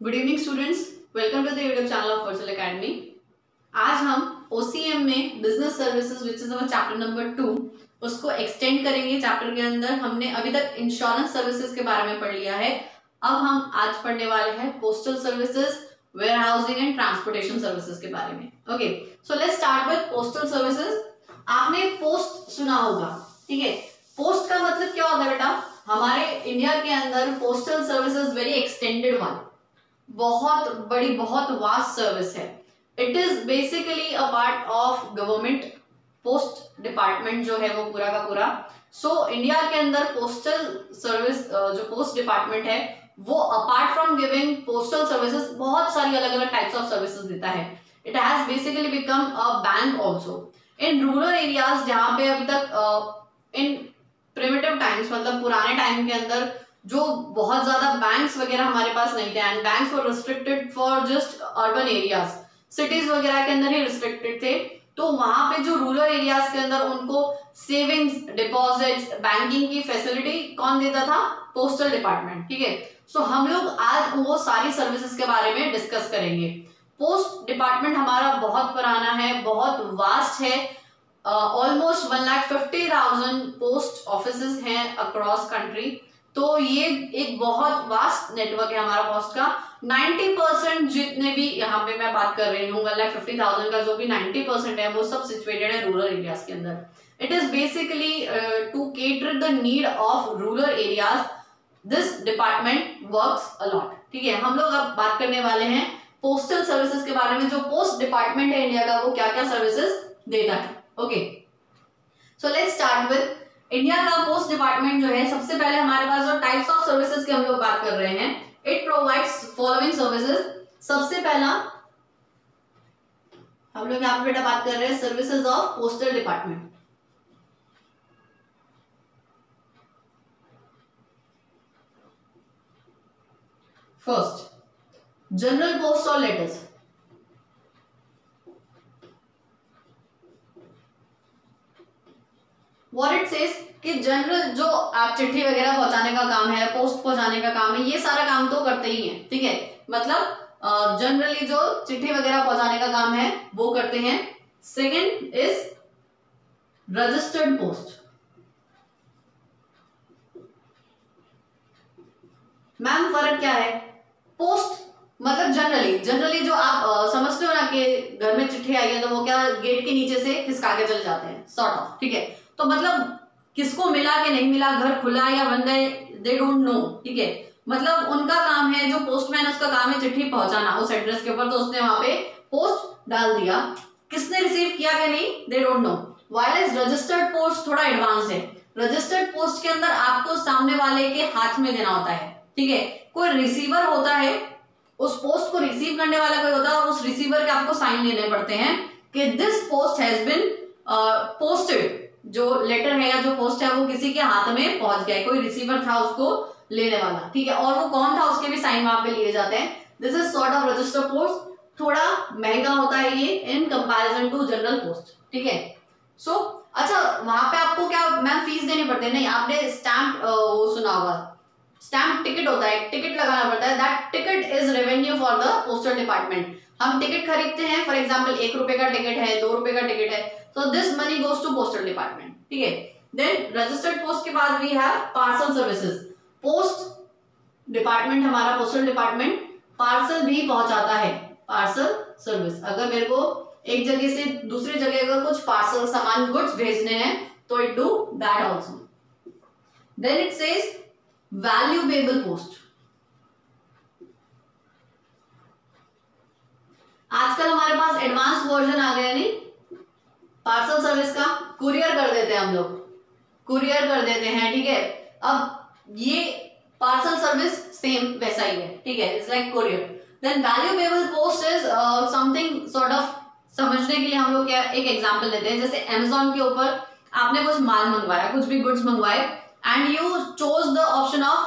Good evening students, welcome to the YouTube channel of virtual academy. आज हम OCM में business services which is our chapter number 2 उसको extend करेंगे। Chapter के अंदर हमने अभी तक इंश्योरेंस सर्विसेज के बारे में पढ़ लिया है। अब हम आज पढ़ने वाले हैं postal services, warehousing and transportation services के बारे में। Okay, so let's start with postal services. आपने पोस्ट सुना होगा, ठीक है। पोस्ट का मतलब क्या होता है बेटा? हमारे इंडिया के अंदर postal services very extended one, बहुत बड़ी, बहुत वास्ट सर्विस है। It is basically a part of government. Post department जो है वो पूरा का पूरा। सो इंडिया के अंदर पोस्टल सर्विस जो पोस्ट डिपार्टमेंट है वो apart from giving postal services बहुत सारी अलग अलग टाइप्स ऑफ सर्विसेज देता है। It has basically become a bank also in rural areas, जहां पे अभी तक इन प्रिमिटिव टाइम्स, मतलब पुराने टाइम के अंदर जो बहुत ज्यादा बैंक्स वगैरह हमारे पास नहीं थे, and banks were restricted for just urban areas, cities वगैरह के अंदर ही रिस्ट्रिक्टेड थे। तो वहां पे जो रूरल एरियाज के अंदर उनको सेविंग्स, डिपॉजिट्स, बैंकिंग की फैसिलिटी कौन देता था? पोस्टल डिपार्टमेंट, ठीक है। सो हम लोग आज वो सारी सर्विसेज के बारे में डिस्कस करेंगे। पोस्ट डिपार्टमेंट हमारा बहुत पुराना है, बहुत वास्ट है। ऑलमोस्ट 1,50,000 पोस्ट ऑफिसेज हैं अक्रॉस कंट्री। तो ये एक बहुत वास्ट नेटवर्क है हमारा पोस्ट का। 90% जितने भी यहाँ पे मैं बात कर रही हूँ 1,50,000 का, जो भी 90% है वो सब सिचुएटेड है रूरल एरियाज के अंदर। It is basically to cater the need of rural areas. This department works a lot, ठीक है। हम लोग अब बात करने वाले हैं पोस्टल सर्विसेज के बारे में। जो पोस्ट डिपार्टमेंट है इंडिया का वो क्या क्या सर्विसेज देता है। Okay, so let's start with India का पोस्ट डिपार्टमेंट जो है। सबसे पहले हमारे पास जो टाइप्स ऑफ सर्विसेज की हम लोग बात कर रहे हैं, इट प्रोवाइड्स फॉलोइंग सर्विसेज। सबसे पहला हम लोग यहाँ पे बेटा बात कर रहे हैं services of postal department. First, general post और लेटर्स। What it says कि जनरल जो आप चिट्ठी वगैरह पहुंचाने का काम है, पोस्ट पहुंचाने का काम है, ये सारा काम तो करते ही हैं, ठीक है। मतलब जनरली जो चिट्ठी वगैरह पहुंचाने का काम है वो करते हैं। Second is registered post. Ma'am फर्क क्या है? पोस्ट मतलब जनरली जो आप समझते हो ना कि घर में चिट्ठी आई है तो वो क्या गेट के नीचे से खिसका के चले जाते हैं, सॉर्ट ऑफ, ठीक है। तो मतलब किसको मिला कि नहीं मिला, घर खुला या बंद है, दे डोंट नो, ठीक है। मतलब उनका काम है, जो पोस्टमैन उसका काम है चिट्ठी पहुंचाना उस एड्रेस के ऊपर, तो उसने वहां पे पोस्ट डाल दिया। किसने रिसीव किया कि नहीं, they don't know. While registered post थोड़ा एडवांस है। रजिस्टर्ड पोस्ट के अंदर आपको सामने वाले के हाथ में देना होता है, ठीक है। कोई रिसीवर होता है, उस पोस्ट को रिसीव करने वाला कोई होता है, और उस रिसीवर के आपको साइन लेने पड़ते हैं कि this post has been posted. जो लेटर है या जो पोस्ट है वो किसी के हाथ में पहुंच गया, कोई रिसीवर था उसको लेने वाला, ठीक है। और वो कौन था उसके भी साइन वहां पे लिए जाते हैं। This is sort of registered post. थोड़ा महंगा होता है ये in comparison to general post, ठीक है। सो अच्छा, वहां पे आपको क्या मैम फीस देनी पड़ती है? नहीं, आपने स्टैम्प वो सुना होगा, स्टैम्प टिकट होता है, टिकट लगाना पड़ता है। That ticket is revenue for the postal department. हम टिकट खरीदते हैं, फॉर एग्जांपल 1 रुपए का टिकट है, 2 रुपए का टिकट है, so this money goes to postal department, ठीक है। देन रजिस्टर्ड पोस्ट के बाद we have parcel services. Post department हमारा, पोस्टल डिपार्टमेंट पार्सल भी पहुंचाता है। पार्सल सर्विस, अगर मेरे को एक जगह से दूसरी जगह अगर कुछ पार्सल सामान गुड्स भेजने हैं तो it do that also. Then it says valuable post. आजकल हमारे पास एडवांस वर्जन आ गया नहीं पार्सल सर्विस का, कुरियर कर देते हैं हम लोग, कुरियर कर देते हैं, ठीक है। अब ये पार्सल सर्विस सेम वैसा ही है, ठीक है, it's like courier. Then valuable post is something sort of, समझने के लिए हम लोग क्या एक एग्जांपल लेते हैं। जैसे अमेज़न के ऊपर आपने कुछ माल मंगवाया, कुछ भी गुड्स मंगवाए, and you chose the option of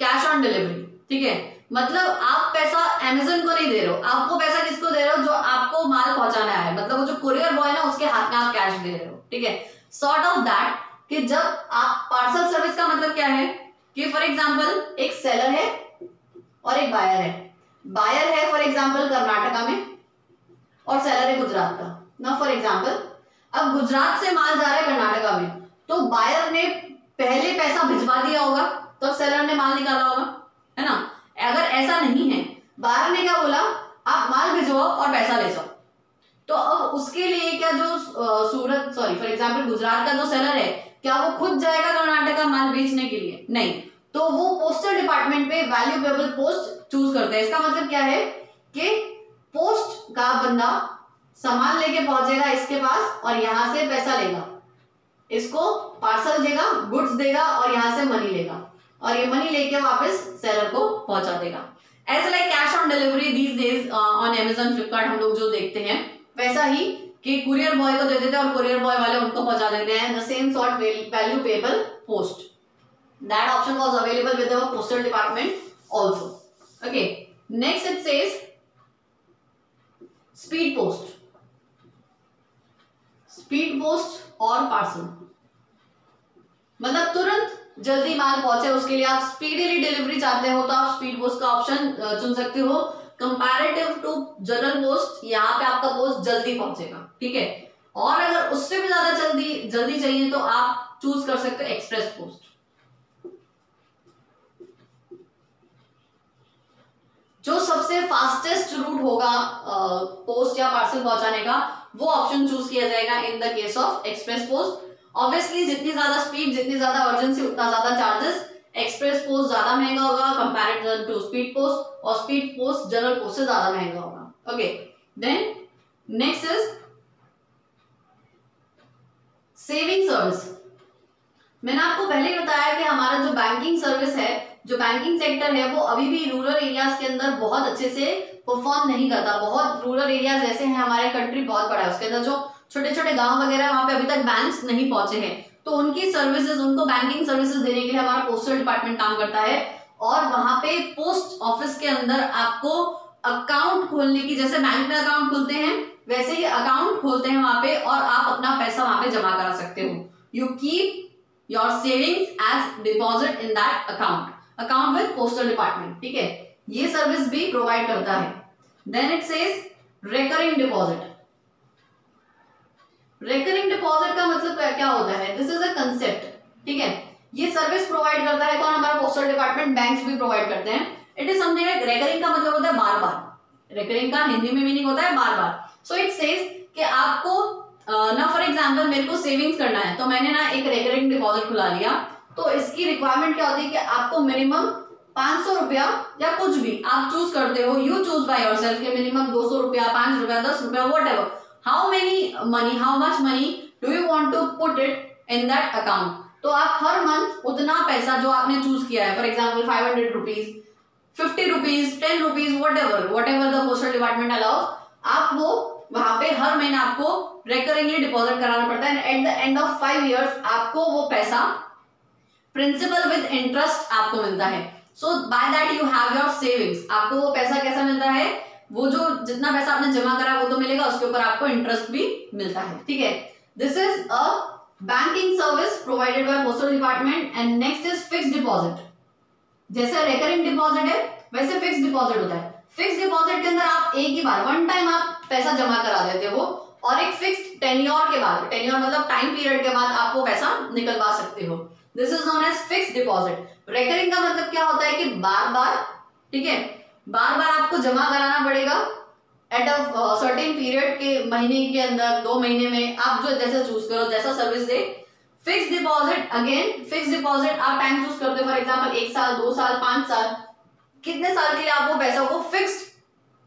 cash on delivery, ठीक है। मतलब आप पैसा अमेज़न को नहीं दे रहे हो, आपको पैसा किसको दे रहे हो? जो आपको माल पहुंचाना है, मतलब वो जो कुरियर बॉय ना उसके हाथ में आप कैश दे रहे हो, ठीक है। सॉर्ट ऑफ दैट कि जब आप पार्सल सर्विस का मतलब क्या है कि फॉर एग्जांपल एक सेलर है, और एक बायर है। बायर है फॉर एग्जांपल कर्नाटका में और सेलर है गुजरात का। ना फॉर एग्जांपल अब गुजरात से माल जा रहा है कर्नाटका में, तो बायर ने पहले पैसा भिजवा दिया होगा तब सेलर ने माल निकाला होगा, है ना। अगर ऐसा नहीं है, बायर ने क्या बोला, आप माल भिजवाओ और पैसा ले जाओ, तो अब उसके लिए क्या जो सूरत सॉरी फॉर एग्जांपल गुजरात का जो सेलर है, क्या वो खुद जाएगा कर्नाटका माल बेचने के लिए? नहीं, तो वो पोस्टल डिपार्टमेंट पे वैल्यूएबल पोस्ट चूज करते हैं। इसका मतलब क्या है कि पोस्ट का बंदा सामान लेके पहुंचेगा इसके पास और यहां से पैसा लेगा, इसको पार्सल देगा, गुड्स देगा और यहां से मनी लेगा और ये मनी लेके वापस सेलर को पहुंचा देगा। ऐसे like cash on delivery these days on Amazon Flipkart हम लोग जो देखते हैं, वैसा ही कि कुरियर बॉय को दे देते हैं और कुरियर बॉय वाले उनको पहुंचा देते हैं। The same sort value payable post, that option was available with the postal department also. Okay, next it says speed post. Speed post और पार्सल मतलब तुरंत जल्दी माल पहुंचे, उसके लिए आप स्पीडीली डिलीवरी चाहते हो तो आप स्पीड पोस्ट का ऑप्शन चुन सकते हो। कंपैरेटिव टू जनरल पोस्ट, यहाँ पे आपका पोस्ट जल्दी पहुंचेगा, ठीक है। और अगर उससे भी ज्यादा जल्दी चाहिए तो आप चूज कर सकते हो एक्सप्रेस पोस्ट। जो सबसे फास्टेस्ट रूट होगा पोस्ट या पार्सल पहुंचाने का, वो ऑप्शन चूज किया जाएगा in the case of express post. Obviously जितनी ज्यादा स्पीड, जितनी ज्यादा अर्जेंसी, उतना ज्यादा चार्जेस। एक्सप्रेस पोस्ट ज्यादा महंगा होगा कंपैरेटिव टू स्पीड पोस्ट, और स्पीड पोस्ट जनरल पोस्ट से ज्यादा महंगा होगा। Okay, then next is saving service. मैंने आपको पहले ही बताया कि हमारा जो बैंकिंग सर्विस है, जो बैंकिंग सेक्टर है, वो अभी भी रूरल एरियाज के अंदर बहुत अच्छे से परफॉर्म नहीं करता। बहुत रूरल एरियाज ऐसे हैं, हमारे कंट्री बहुत बड़ा है, उसके अंदर जो छोटे छोटे गांव वगैरह वहां पे अभी तक बैंक्स नहीं पहुंचे हैं, तो उनकी सर्विसेज, उनको बैंकिंग सर्विसेज देने के लिए हमारा पोस्टल डिपार्टमेंट काम करता है। और वहां पे पोस्ट ऑफिस के अंदर आपको अकाउंट खोलने की, जैसे बैंक में अकाउंट खुलते हैं वैसे ही अकाउंट खोलते हैं वहां पे, और आप अपना पैसा वहां पे जमा करा सकते हो। You keep your savings as deposit in that account with postal department, ठीक है। ये सर्विस भी प्रोवाइड करता है। Then it says recurring deposit. Recurring deposit का मतलब क्या होता है? दिस इज अ कंसेप्ट, ठीक है। ये सर्विस प्रोवाइड करता है कौन? हमारा पोस्टल डिपार्टमेंट, बैंक्स भी प्रोवाइड करते हैं। It is something like, recurring का मतलब होता है बार बार। रिकरिंग का हिंदी में मीनिंग होता है बार बार। सो इट सेज कि आपको ना फॉर एग्जांपल मेरे को सेविंग्स करना है, तो मैंने ना एक रिकरिंग डिपॉजिट खुला लिया, तो इसकी रिक्वायरमेंट क्या होती है कि आपको मिनिमम 500 रुपया या कुछ भी आप चूज करते हो, यू चूज बाय योरसेल्फ, कि मिनिमम 200 रुपया, 5 रुपया, 10 रुपया, whatever, how much money do you want to put it in that account। तो आप हर मंथ उतना पैसा जो आपने चूज किया है, for example 500 rupees, 50 rupees, 10 rupees, whatever the postal department allows, आप वो वहां पे हर महीने आपको रेकरिंगली डिपॉजिट कराना पड़ता है। At the end of 5 years आपको वो पैसा प्रिंसिपल विद इंटरेस्ट आपको मिलता है। So by that you have your savings. आपको वो पैसा कैसा मिलता है? वो जो जितना पैसा आपने जमा करा वो तो मिलेगा, उसके ऊपर आपको इंटरेस्ट भी मिलता है, ठीक है। This is a banking service provided by postal department. And next is fixed deposit. जैसे रिकरिंग डिपॉजिट है वैसे फिक्स्ड डिपॉजिट होता है। फिक्स्ड डिपॉजिट के अंदर आप एक ही बार, वन टाइम आप पैसा जमा करा देते हो, और एक फिक्स्ड टेन्योर के बाद, टेन्योर मतलब टाइम पीरियड के बाद आप वो पैसा निकलवा सकते हो। This is known as fixed deposit. Recurring का मतलब क्या होता है कि बार बार, ठीक है, बार बार आपको जमा कराना पड़ेगा एट अ सर्टेन पीरियड के, महीने के अंदर, 2 महीने में, आप जो जैसा चूज करो, जैसा सर्विस दे। Fixed deposit, again fixed deposit आप टाइम चूज करते हो, फॉर एग्जांपल 1 साल, 2 साल, 5 साल, कितने साल के लिए आप वो पैसा को फिक्स्ड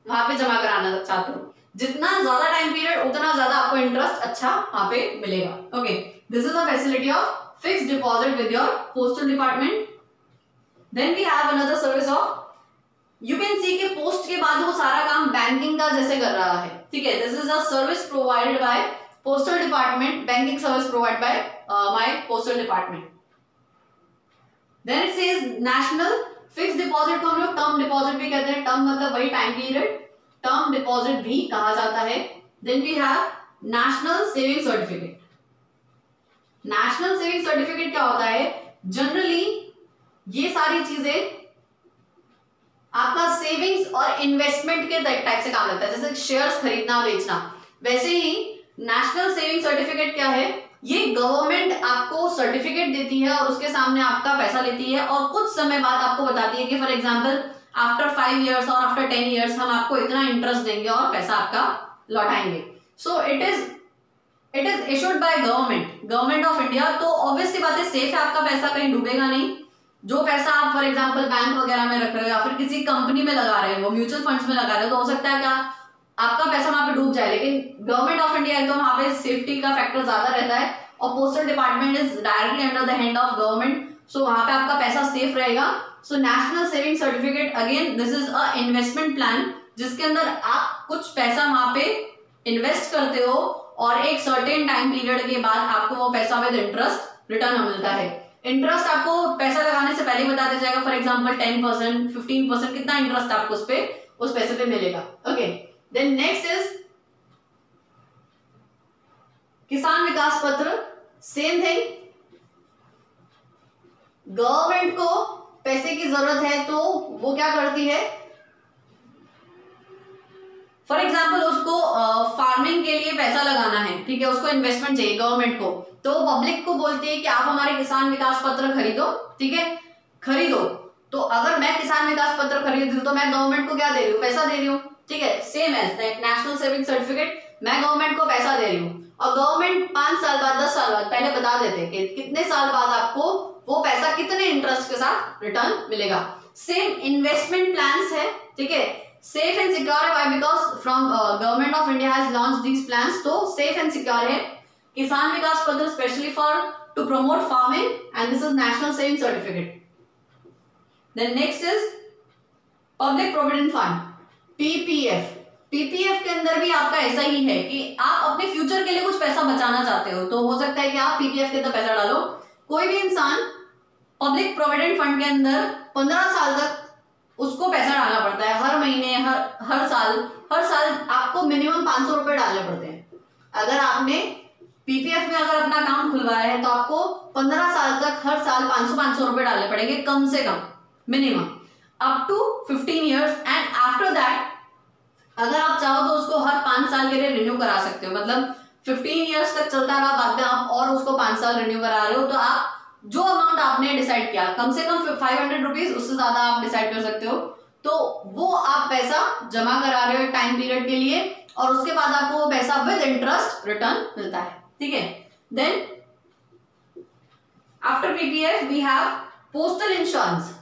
वहां पे जमा कराना चाहते हो। जितना ज्यादा टाइम पीरियड उतना ज्यादा आपको इंटरेस्ट अच्छा वहां पे मिलेगा। Okay, this is the facility of fixed deposit with your postal department. Then we have another service of, you can see के पोस्ट के बाद वो सारा काम बैंकिंग का जैसे कर रहा है, ठीक है। This is a service provided by postal department, banking service provide by my postal department. Then it says national fixed deposit को हम लोग टर्म डिपॉजिट भी कहते हैं। टर्म मतलब वही टाइम पीरियड, टर्म डिपॉजिट भी कहा जाता है। Then we have national saving certificate. National saving certificate क्या होता है? जनरली ये सारी चीजें आपका सेविंग्स और इन्वेस्टमेंट के टाइप से काम लगता है, जैसे शेयर्स खरीदना बेचना। वैसे ही नेशनल सेविंग सर्टिफिकेट क्या है, ये गवर्नमेंट आपको सर्टिफिकेट देती है और उसके सामने आपका पैसा लेती है और कुछ समय बाद आपको बताती है कि फॉर एग्जांपल आफ्टर 5 इयर्स और आफ्टर 10 इयर्स हम आपको इतना इंटरेस्ट देंगे और पैसा आपका लौटाएंगे। So it is issued by government of India. तो ऑब्वियसली बात है, सेफ है, आपका पैसा कहीं डूबेगा नहीं। जो पैसा आप फॉर एग्जांपल बैंक वगैरह में रख रहे हो या फिर किसी कंपनी में लगा रहे हो, म्यूचुअल फंड्स में लगा रहे हो, तो हो सकता है क्या आपका पैसा वहां पे डूब जाए, लेकिन गवर्नमेंट ऑफ इंडिया है तो वहां पे सेफ्टी का फैक्टर ज्यादा रहता है और postal department is directly under the hand of government, so वहां पे आपका पैसा सेफ रहेगा। So national saving certificate again this is a investment plan, जिसके अंदर आप कुछ पैसा वहां पे इन्वेस्ट करते हो और एक सर्टेन टाइम पीरियड के बाद आपको वो पैसा विद इंटरेस्ट रिटर्न मिलता है। इंटरेस्ट आपको पैसा लगाने से पहले बता दिया जाएगा, फॉर एग्जांपल 10%, 15% कितना इंटरेस्ट आपको उस पैसे पे मिलेगा। ओके, देन नेक्स्ट इज किसान विकास पत्र। सेम थिंग, गवर्नमेंट को पैसे की जरूरत है तो वो क्या करती है, फॉर एग्जाम्पल उसको फार्मिंग के लिए पैसा लगाना है, ठीक है, उसको इन्वेस्टमेंट चाहिए गवर्नमेंट को, तो पब्लिक को बोलती है कि आप हमारे किसान विकास पत्र खरीदो, ठीक है, खरीदो। तो अगर मैं किसान विकास पत्र खरीद रही हूँ तो मैं गवर्नमेंट को क्या दे रही हूँ, पैसा दे रही हूँ, ठीक है। Same as national saving certificate, मैं गवर्नमेंट को पैसा दे रही हूँ और गवर्नमेंट 5 साल बाद 10 साल बाद पहले बता देते कि कितने साल बाद आपको वो पैसा कितने इंटरेस्ट के साथ रिटर्न मिलेगा। सेम इन्वेस्टमेंट प्लान्स है, ठीक है, सेफ एंड सिक्योर है, because from government of India has launch these plans, तो सेफ एंड सिक्योर है। Kisan Vikas Patra specially for to promote farming and this is national saving certificate. Then next is public provident fund, PPF. PPF के अंदर भी आपका ऐसा ही है कि आप अपने फ्यूचर के लिए कुछ पैसा बचाना चाहते हो, तो हो सकता है कि आप पीपीएफ के अंदर पैसा डालो। कोई भी इंसान पब्लिक प्रोविडेंट फंड के अंदर 15 साल तक उसको पैसा डालना पड़ता है, हर महीने हर साल आपको मिनिमम 500 रुपए डालने पड़ते हैं। अगर आपने पीपीएफ में अगर अपना अकाउंट खुलवाया है तो आपको 15 साल तक हर साल 500 रुपए डालने पड़ेंगे कम से कम, minimum up to 15 years. And after that अगर आप चाहो तो उसको हर 5 साल के लिए रिन्यू करा सकते हो, मतलब 15 इयर्स तक चलता रहा, बाद में आप और उसको 5 साल रिन्यू करा रहे हो, तो आप जो अमाउंट आपने डिसाइड किया, कम से कम 500 रुपीज, उससे ज्यादा आप डिसाइड कर सकते हो, तो वो आप पैसा जमा करा रहे हो टाइम पीरियड के लिए और उसके बाद आपको वो पैसा विद इंटरेस्ट रिटर्न मिलता है, ठीक है। Then after PPF we have postal insurance.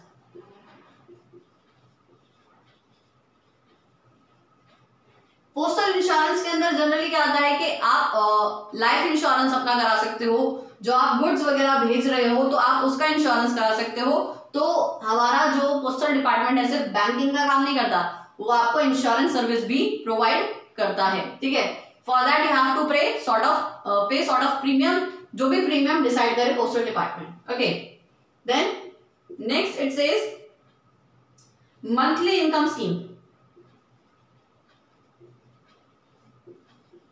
Postal insurance के अंदर जनरली क्या आता है कि आप लाइफ इंश्योरेंस अपना करा सकते हो, जो आप गुड्स वगैरह भेज रहे हो तो आप उसका इंश्योरेंस करा सकते हो। तो हमारा जो पोस्टल डिपार्टमेंट है सिर्फ बैंकिंग का काम नहीं करता, वो आपको इंश्योरेंस सर्विस भी प्रोवाइड करता है, ठीक है। For that you have to pay sort of premium, जो भी प्रीमियम डिसाइड करे postal department. Okay, then next it says monthly income scheme.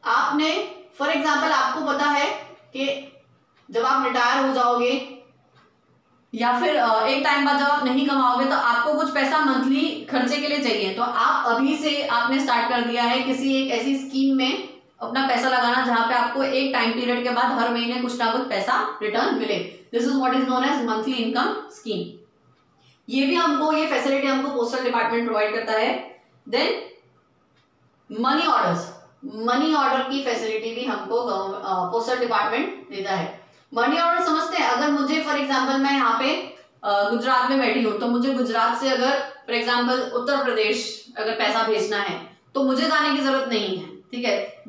आपने फॉर एग्जाम्पल आपको पता है कि जब आप रिटायर हो जाओगे या फिर एक टाइम बाद जब आप नहीं कमाओगे तो आपको कुछ पैसा मंथली खर्चे के लिए चाहिए, तो आप अभी से आपने स्टार्ट कर दिया है किसी एक ऐसी स्कीम में अपना पैसा लगाना जहां पे आपको एक टाइम पीरियड के बाद हर महीने कुछ ना कुछ पैसा रिटर्न मिले। This is what is known as monthly income scheme. ये फैसिलिटी हमको पोस्टल डिपार्टमेंट प्रोवाइड करता है। देन मनी ऑर्डर की फैसिलिटी भी हमको पोस्टल डिपार्टमेंट देता है। मनी ऑर्डर समझते हैं, अगर मुझे फॉर एग्जांपल मैं यहाँ पे गुजरात में बैठी हूँ तो मुझे गुजरात से अगर फॉर एग्जांपल उत्तर प्रदेश अगर पैसा भेजना है तो मुझे जाने की जरूरत नहीं है, ठीक है।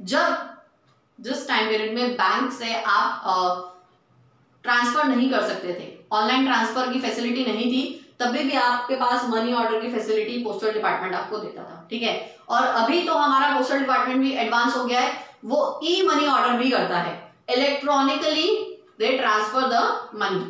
जिस टाइम पीरियड में बैंक से आप ट्रांसफर नहीं कर सकते थे, ऑनलाइन ट्रांसफर की फैसिलिटी नहीं थी, तभी भी आपके पास मनी ऑर्डर की फैसिलिटी पोस्टल डिपार्टमेंट आपको देता था, ठीक है। और अभी तो हमारा पोस्टल डिपार्टमेंट भी एडवांस हो गया है, वो ई मनी ऑर्डर भी करता है, electronically they transfer the money,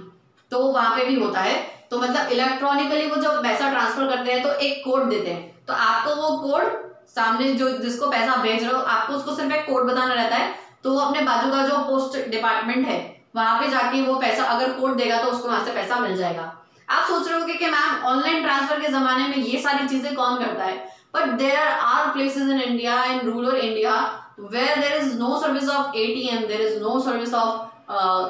तो वहां पे भी होता है। तो मतलब इलेक्ट्रॉनिकली वो जब पैसा ट्रांसफर करते हैं तो एक कोड देते हैं, तो आपको वो कोड सामने जो जिसको पैसा भेज रहे हो आपको उसको सिर्फ एक कोड बताना रहता है, तो वो अपने बाजू का जो पोस्ट डिपार्टमेंट है वहां पे जाके वो पैसा अगर कोड देगा तो उसको वहां से पैसा मिल जाएगा। आप सोच रहे होगे कि मैम ऑनलाइन ट्रांसफर के जमाने में ये सारी चीजें कौन करता है, but there are places in India, in rural India, where there is no service of ATM, there is no service of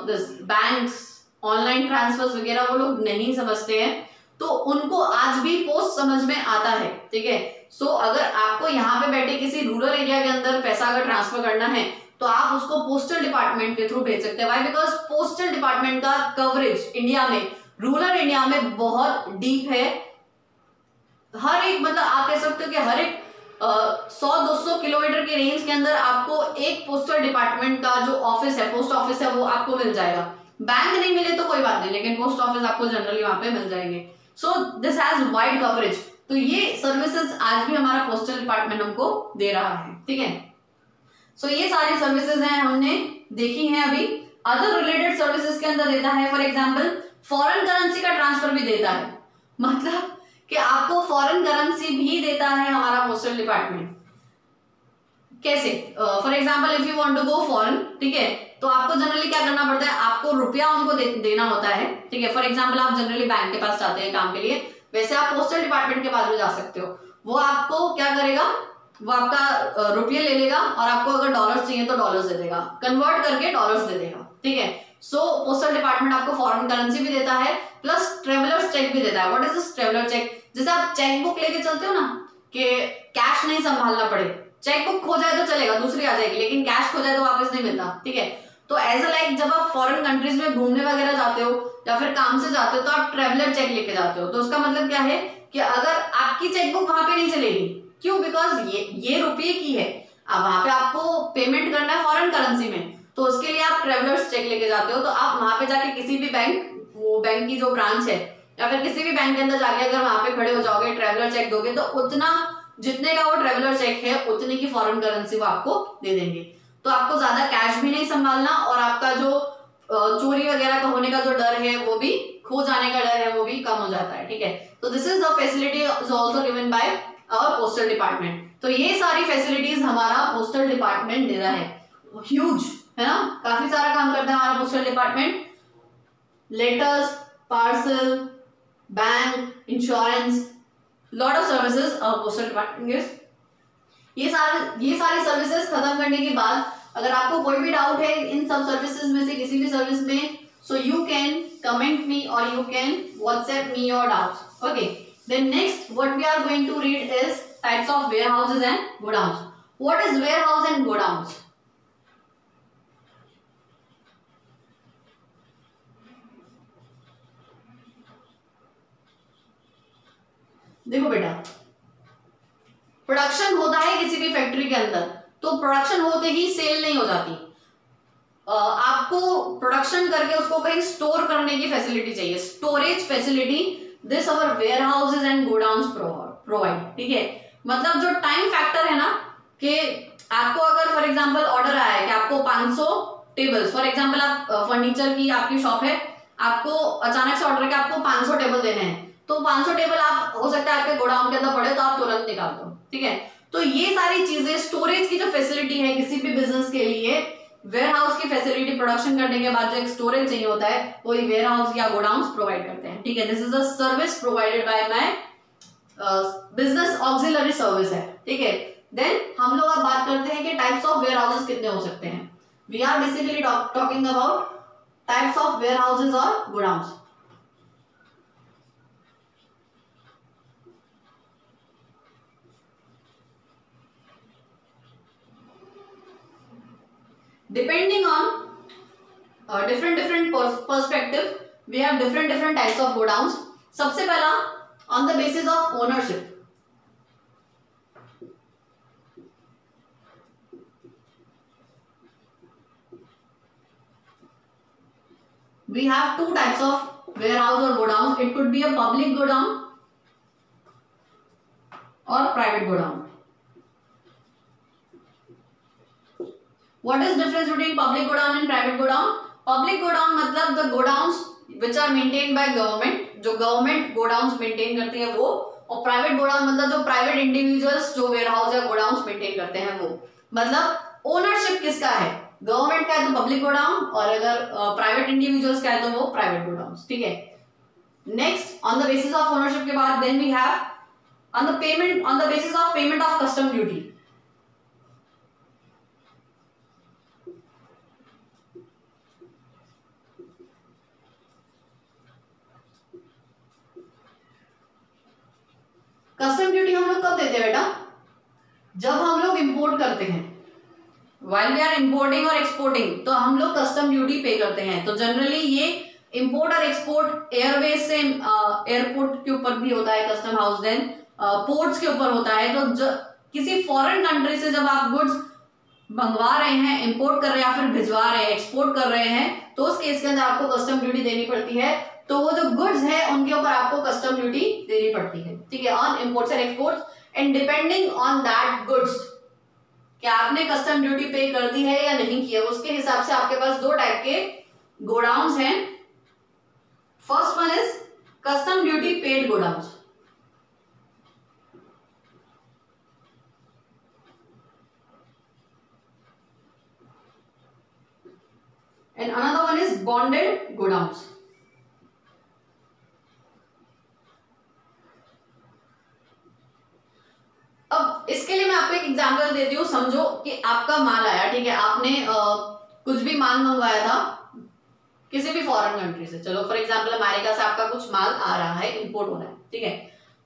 this banks, online transfers वगैरह वो लोग नहीं समझते हैं, तो उनको आज भी पोस्ट समझ में आता है, ठीक है। सो अगर आपको यहाँ पे बैठे किसी रूरल एरिया के अंदर पैसा अगर ट्रांसफर करना है तो आप उसको पोस्टल डिपार्टमेंट के थ्रू भेज सकते हैं। व्हाई? बिकॉज पोस्टल डिपार्टमेंट का कवरेज इंडिया में, रूरल इंडिया में बहुत डीप है। हर एक, मतलब आप कह सकते हो कि हर एक 100-200 किलोमीटर की रेंज के अंदर आपको एक पोस्टल डिपार्टमेंट का जो ऑफिस है, पोस्ट ऑफिस है, वो आपको मिल जाएगा। बैंक नहीं मिले तो कोई बात नहीं, लेकिन पोस्ट ऑफिस आपको जनरली वहां पे मिल जाएंगे। So this has wide coverage. तो ये सर्विसेज आज भी हमारा पोस्टल डिपार्टमेंट हमको दे रहा है, ठीक है। सो ये सारी सर्विसेज हैं, हमने देखी हैं अभी। अदर रिलेटेड सर्विसेज के अंदर देता है, फॉर एग्जाम्पल फॉरेन करेंसी का ट्रांसफर भी देता है, मतलब कि आपको फॉरेन करेंसी भी देता है हमारा पोस्टल डिपार्टमेंट। कैसे? For example if you want to go foreign, ठीक है, तो आपको जनरली क्या करना पड़ता है, आपको रुपया उनको देना होता है, ठीक है। फॉर एग्जाम्पल आप जनरली बैंक के पास जाते हैं काम के लिए, वैसे आप पोस्टल डिपार्टमेंट के पास भी जा सकते हो। वो आपको क्या करेगा, वो आपका रुपये ले लेगा और आपको अगर डॉलर्स चाहिए तो डॉलर्स दे देगा, कन्वर्ट करके डॉलर्स दे देगा, ठीक है। सो पोस्टल डिपार्टमेंट आपको फॉरेन करेंसी भी देता है, प्लस ट्रेवलर्स चेक भी देता है। What is this traveller cheque? जैसे आप चेक बुक लेके चलते हो ना, कि कैश नहीं संभालना पड़े, चेक बुक खो जाए तो चलेगा, दूसरी आ जाएगी, लेकिन कैश खो जाए तो वापस नहीं मिलता, ठीक है। तो एज अ लाइक जब आप फॉरेन कंट्रीज में घूमने वगैरह जाते हो या फिर काम से जाते हो तो आप ट्रेवलर चेक लेके जाते हो। तो उसका मतलब क्या है कि अगर आपकी चेक बुक वहां पे नहीं चलेगी, क्यों? बिकॉज ये रुपये की है, अब वहां पे आपको पेमेंट करना है फॉरेन करेंसी में, तो उसके लिए आप ट्रेवलर्स चेक लेके जाते हो। तो आप वहां पे जाके किसी भी बैंक, वो बैंक की जो ब्रांच है या फिर किसी भी बैंक के अंदर जाके अगर वहां पे खड़े हो जाओगे, ट्रेवलर चेक दोगे, तो उतना जितने का वो ट्रेवलर चेक है उतने की फॉरेन करेंसी वो आपको दे देंगे। तो आपको ज्यादा कैश भी नहीं संभालना, और आपका जो चोरी वगैरह का होने का जो डर है, वो भी, खो जाने का डर है, वो भी कम हो जाता है, ठीक है। तो this is the facility is also given by our postal department. तो ये सारी फैसिलिटीज हमारा पोस्टल डिपार्टमेंट दे रहा है, ह्यूज है ना, काफी सारा काम करता है हमारा postal department. Letters, parcel, bank, insurance, lot of services postal department gives. ये सारी सर्विसेज खत्म करने के बाद अगर आपको कोई भी डाउट है इन सब सर्विसेज में से किसी भी सर्विस में, so you can comment me और you can WhatsApp me your doubts, okay. Then next what we are going to read is types of warehouses and godowns. What is warehouse and godowns? देखो बेटा, production होता है किसी भी factory के अंदर, तो प्रोडक्शन होते ही सेल नहीं हो जाती, आपको प्रोडक्शन करके उसको कहीं स्टोर करने की फैसिलिटी चाहिए, storage facility. This our warehouses and godowns provide, ठीक है। मतलब जो टाइम फैक्टर है ना, कि आपको अगर फॉर एग्जांपल ऑर्डर आया है कि आपको 500 टेबल्स, फॉर एग्जांपल आप फर्नीचर की आपकी शॉप है, आपको अचानक से ऑर्डर है कि आपको 500 टेबल देने हैं, तो 500 टेबल आप, हो सकता है आपके गोडाउन के अंदर पड़े, तो आप तुरंत निकाल दो, ठीक है। तो ये सारी चीजें, स्टोरेज की जो फैसिलिटी है किसी भी बिजनेस के लिए, वेयर हाउस की फैसिलिटी, प्रोडक्शन करने के बाद जो एक स्टोरेज चाहिए होता है, वो वेयर हाउस या गोडाउन्स प्रोवाइड करते हैं, ठीक है। This is a service provided bye my business auxiliary service है, ठीक है। देन हम लोग अब बात करते हैं कि टाइप्स ऑफ वेयर हाउसेस कितने हो सकते हैं। We are basically talking about types of warehouses और godowns. Depending on different perspective, we have different types of godowns. सबसे पहला on the basis of ownership. We have two types of warehouse or godowns. It could be a public godown or private godown. What is difference between public godown and private godown? Public godown मतलब the godowns which are maintained by government, जो government godowns maintain करती है वो, और private godown मतलब जो private individuals जो warehouse या godowns maintain करते हैं वो। मतलब ownership किसका है, गवर्नमेंट का है तो पब्लिक गोडाउन, और अगर प्राइवेट इंडिविजुअल्स का है तो वो प्राइवेट गोडाउन, ठीक है। Next on the basis of ownership के बाद then we have on the basis of payment of custom duty. Custom duty हम लोग कब देते हैं बेटा? जब हम लोग इंपोर्ट करते हैं, व्हाइल वी आर इंपोर्टिंग और एक्सपोर्टिंग, तो हम लोग कस्टम ड्यूटी पे करते हैं। तो जनरली ये इंपोर्ट और एक्सपोर्ट एयरवेज से एयरपोर्ट के ऊपर भी होता है कस्टम हाउस, देन पोर्ट्स के ऊपर होता है। तो किसी फॉरेन कंट्री से जब आप गुड्स मंगवा रहे हैं, इंपोर्ट कर रहे हैं या फिर भिजवा रहे हैं, एक्सपोर्ट कर रहे हैं, तो उस केस के अंदर आपको कस्टम ड्यूटी देनी पड़ती है। तो वो जो गुड्स है उनके ऊपर आपको कस्टम ड्यूटी देनी पड़ती है, ठीक है, on imports and exports. And depending on that goods, क्या आपने कस्टम ड्यूटी पे कर दी है या नहीं किया, उसके हिसाब से आपके पास दो टाइप के गोडाउन्स हैं। First one is custom duty paid godowns, and another one is bonded godowns। अब इसके लिए मैं आपको एक एग्जांपल देती हूँ। समझो कि आपका माल आया, ठीक है, आपने कुछ भी माल मंगवाया था किसी भी फॉरेन कंट्री से, चलो फॉर एग्जांपल अमेरिका से आपका कुछ माल आ रहा है, इंपोर्ट हो रहा है, ठीक है।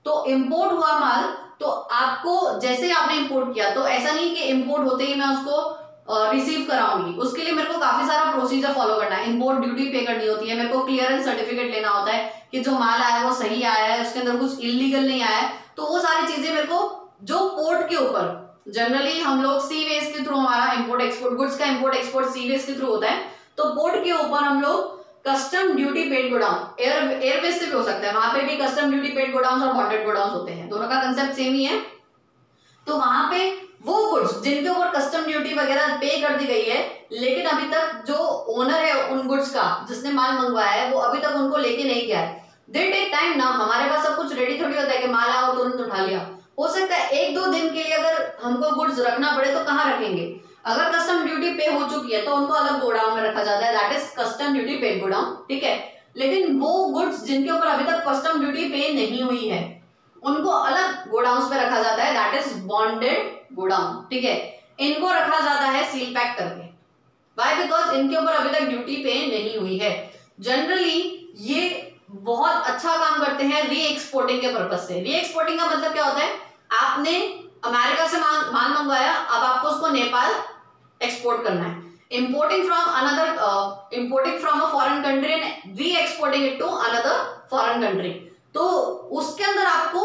तो इंपोर्ट हुआ माल, तो आपको जैसे आपने इंपोर्ट किया, तो ऐसा नहीं कि इंपोर्ट होते ही मैं उसको रिसीव कराऊंगी, उसके लिए मेरे को काफी सारा प्रोसीजर फॉलो करना है। इंपोर्ट ड्यूटी पे करनी होती है, मेरे को क्लियरेंस सर्टिफिकेट लेना होता है कि जो माल आया है वो सही आया है, उसके अंदर कुछ इलीगल नहीं आया है। तो वो सारी चीजें मेरे को, जो पोर्ट के ऊपर जनरली हम लोग सी वेज के थ्रू, हमारा इंपोर्ट एक्सपोर्ट गुड्स का इंपोर्ट एक्सपोर्ट सी वेज के थ्रू होता है, तो पोर्ट के ऊपर हम लोग custom duty paid godown, Airways से भी हो सकता है, वहां पे भी कस्टम ड्यूटी पेड गोडाउन और बॉन्डेड गोडाउन होते हैं, दोनों का कंसेप्ट सेम ही है। तो वहां पे वो गुड्स जिनके ऊपर कस्टम ड्यूटी वगैरह पे कर दी गई है, लेकिन अभी तक जो ओनर है उन गुड्स का, जिसने माल मंगवाया है, वो अभी तक उनको लेके नहीं गया है। दे टेक टाइम ना, हमारे पास सब कुछ रेडी थोड़ी होता है कि माल आओ तुरंत उठा लिया। हो सकता है एक दो दिन के लिए अगर हमको गुड्स रखना पड़े तो कहाँ रखेंगे? अगर कस्टम ड्यूटी पे हो चुकी है तो उनको अलग गोडाउन में रखा जाता है, that is custom duty paid godown, ठीक है। लेकिन वो गुड्स जिनके ऊपर अभी तक कस्टम ड्यूटी पे नहीं हुई है, उनको अलग गोडाउन पे रखा जाता है, दैट इज बॉन्डेड गोडाउन, ठीक है। इनको रखा जाता है सील पैक करके, वाई? बिकॉज इनके ऊपर अभी तक ड्यूटी पे नहीं हुई है। जनरली ये बहुत अच्छा काम करते हैं री एक्सपोर्टिंग के पर्पज से। री एक्सपोर्टिंग का मतलब क्या होता है? आपने अमेरिका से माल मंगवाया, अब आपको उसको नेपाल एक्सपोर्ट करना है, importing from a foreign country and re exporting it to another foreign country. तो उसके अंदर आपको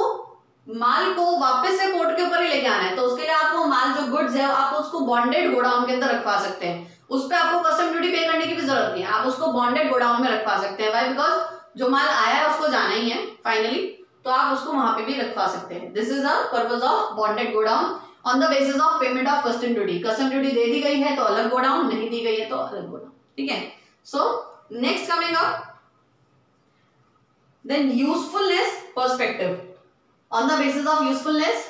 माल को वापस से पोर्ट के ऊपर ही लेके आना है, तो उसके लिए आप वो माल जो गुड्स है आप उसको बॉन्डेड गोडाउन के अंदर रखवा सकते हैं। उस पर आपको कस्टम ड्यूटी पे करने की भी जरूरत नहीं है, आप उसको बॉन्डेड गोडाउन में रखवा सकते हैं। वाई? बिकॉज जो माल आया है उसको जाना ही है फाइनली, तो आप उसको वहां पे भी रखवा सकते हैं। This is the purpose of bonded godown on the basis of payment of custom duty. Custom duty दे दी गई है तो अलग गोडाउन, नहीं दी गई है तो अलग गोडाउन, ठीक है। So next coming up, then usefulness perspective. On the basis of usefulness,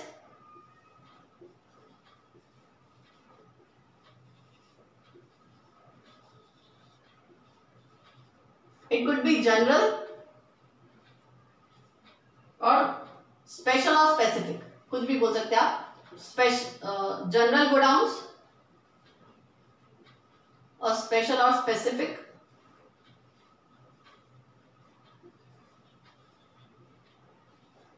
it could be general और स्पेशल और स्पेसिफिक, कुछ भी बोल सकते हैं आप। जनरल गोडाउन्स और स्पेशल और स्पेसिफिक।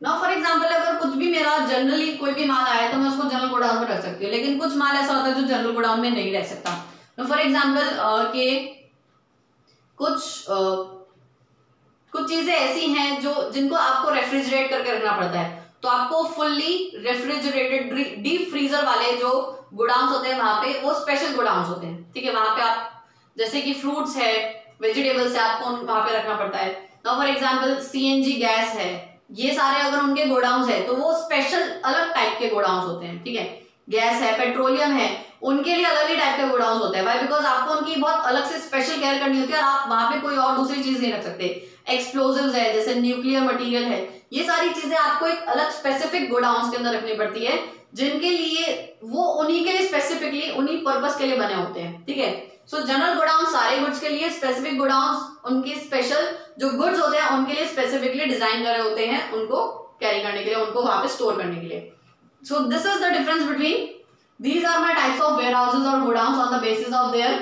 नाउ फॉर एग्जाम्पल, अगर कुछ भी मेरा जनरली कोई भी माल आया तो मैं उसको जनरल गोडाउन में रख सकती हूँ, लेकिन कुछ माल ऐसा होता है जो जनरल गोडाउन में नहीं रह सकता। तो फॉर एग्जाम्पल के कुछ चीजें ऐसी हैं जो जिनको आपको रेफ्रिजरेट करके रखना पड़ता है, तो आपको फुल्ली रेफ्रिजरेटेड डीप फ्रीजर वाले जो गोडाउन होते हैं वहां पे वो स्पेशल गोडाउन होते हैं, ठीक है। वहां पे आप जैसे कि फ्रूट्स है, वेजिटेबल्स है, आपको वहां पे रखना पड़ता है। Now for example CNG gas है, ये सारे अगर उनके गोडाउन है तो वो स्पेशल अलग टाइप के गोडाउन होते हैं, ठीक है। गैस है, पेट्रोलियम है, उनके लिए अलग ही टाइप के गोडाउन होते हैं। वाई? बिकॉज आपको उनकी बहुत अलग से स्पेशल केयर करनी होती है और आप वहां पे कोई और दूसरी चीज नहीं रख सकते। एक्सप्लोजिव्स है, जैसे न्यूक्लियर मटेरियल है, ये सारी चीजें आपको एक अलग स्पेसिफिक गोडाउन के अंदर रखनी पड़ती है, जिनके लिए वो उन्हीं के लिए स्पेसिफिकली उन्हीं पर्पस के लिए बने होते हैं, ठीक है। सो जनरल गोडाउन सारे गुड्स के लिए, स्पेसिफिक गोडाउन उनकी स्पेशल जो गुड्स होते हैं उनके लिए स्पेसिफिकली डिजाइन करे होते हैं, उनको कैरी करने के लिए, उनको वहां पे स्टोर करने के लिए. So this is the difference between these are my types of warehouses or godowns on the basis of their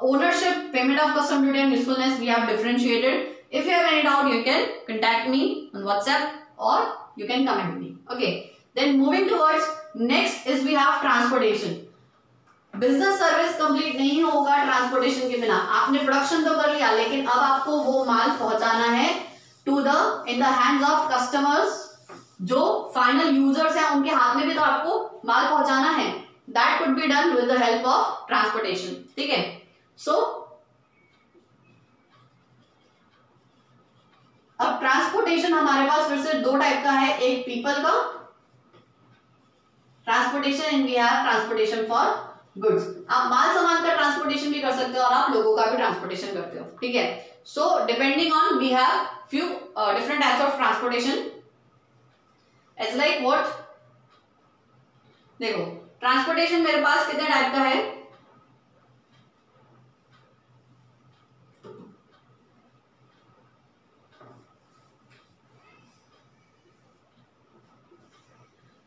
ownership, payment of custom duty and usefulness. We have differentiated. If you have any doubt, you can contact me on WhatsApp or you can comment me. Okay, then moving towards next is we have transportation. Business service complete नहीं होगा transportation के बिना. आपने production तो कर लिया, लेकिन अब आपको वो माल पहुंचाना है to the in the hands of customers. जो फाइनल यूजर्स हैं उनके हाथ में भी तो आपको माल पहुंचाना है. That could be done with the help of transportation. ठीक है. सो अब ट्रांसपोर्टेशन हमारे पास फिर से दो टाइप का है. एक पीपल का transportation and we have transportation for goods. आप माल सामान का ट्रांसपोर्टेशन भी कर सकते हो और आप लोगों का भी ट्रांसपोर्टेशन करते हो. ठीक है. So depending on we have few different types of transportation. It's like what, देखो ट्रांसपोर्टेशन मेरे पास कितने टाइप का है.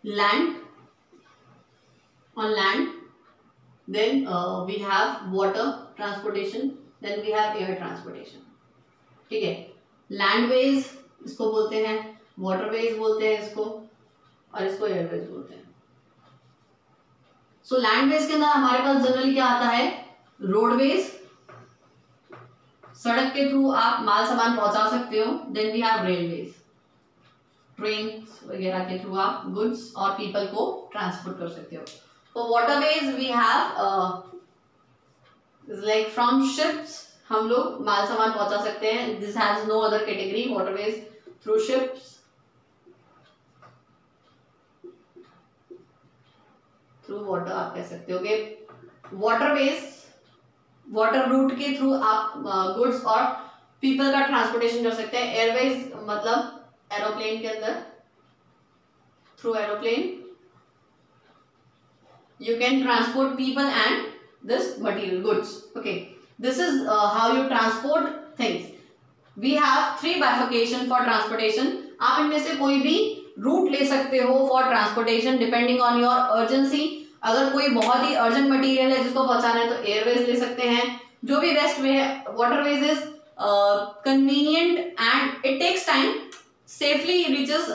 Land, on land, then we have water transportation, then we have air transportation. ठीक है. लैंडवेज इसको बोलते हैं, वाटरवेज बोलते हैं इसको, और इसको एयरवेज बोलते हैं. सो लैंडवेज के अंदर हमारे पास जनरली क्या आता है, रोडवेज, सड़क के थ्रू आप माल सामान पहुंचा सकते हो. Then we have railways, train वगैरह के थ्रू आप गुड्स और पीपल को ट्रांसपोर्ट कर सकते हो. For waterways we have like from ships हम लोग माल सामान पहुंचा सकते हैं. This has no other category. Waterways through ships, through water आप कह सकते हो. waterways, वाटर रूट के थ्रू आप गुड्स और पीपल का ट्रांसपोर्टेशन कर सकते हैं. एयरवेज मतलब एरोप्लेन के अंदर, through aeroplane you can transport people and this material goods. Okay, this is how you transport things. We have three bifurcation for transportation. आप इनमें से कोई भी रूट ले सकते हो for transportation depending on your urgency. अगर कोई बहुत ही अर्जेंट मटेरियल है जिसको पहुंचाना है तो एयरवेज ले सकते हैं. जो भी बेस्ट वे है. Waterways is convenient and it takes time, safely reaches.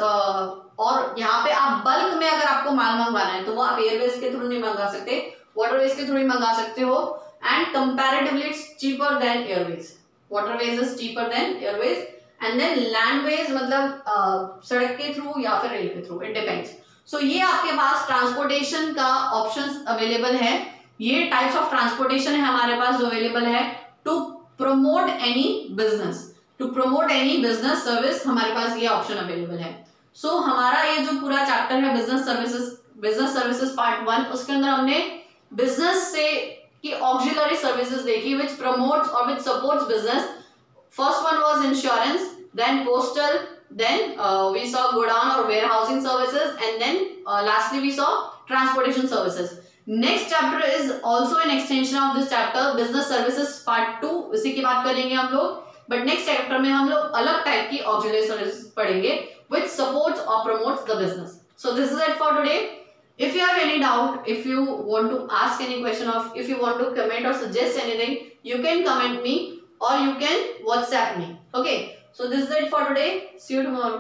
और यहाँ पे आप बल्क में अगर आपको माल मंगवाना है तो वो आप एयरवेज के थ्रू नहीं मंगा सकते, वाटरवेज के थ्रू ही मंगा सकते हो. And comparatively it's cheaper than airways. Waterways is cheaper than airways. And then landways मतलब सड़क के थ्रू या फिर रेल के थ्रू, इट डिपेंड्स. सो ये आपके पास ट्रांसपोर्टेशन का ऑप्शंस अवेलेबल है. ये टाइप्स ऑफ ट्रांसपोर्टेशन है हमारे पास जो अवेलेबल है to promote any business. To promote any business service हमारे पास ये ऑप्शन अवेलेबल है. सो हमारा ये जो पूरा चैप्टर है बिजनेस सर्विसेज पार्ट 1, उसके अंदर हमने बिजनेस से की ऑक्सिलरी सर्विसेज देखी विच प्रमोट्स और which supports business. First one was insurance, then postal, then we saw godown or warehousing services, and then lastly we saw transportation services. Next chapter is also an extension of this chapter, business services part 2. इसी की बात करेंगे हम लोग. But next chapter में हम लोग अलग टाइप की auxiliary services पढ़ेंगे which supports or promotes the business. So this is it for today. If you have any doubt, if you want to ask any question, or if you want to comment or suggest anything, you can comment me or you can WhatsApp me. Okay. So this is it for today. See you tomorrow.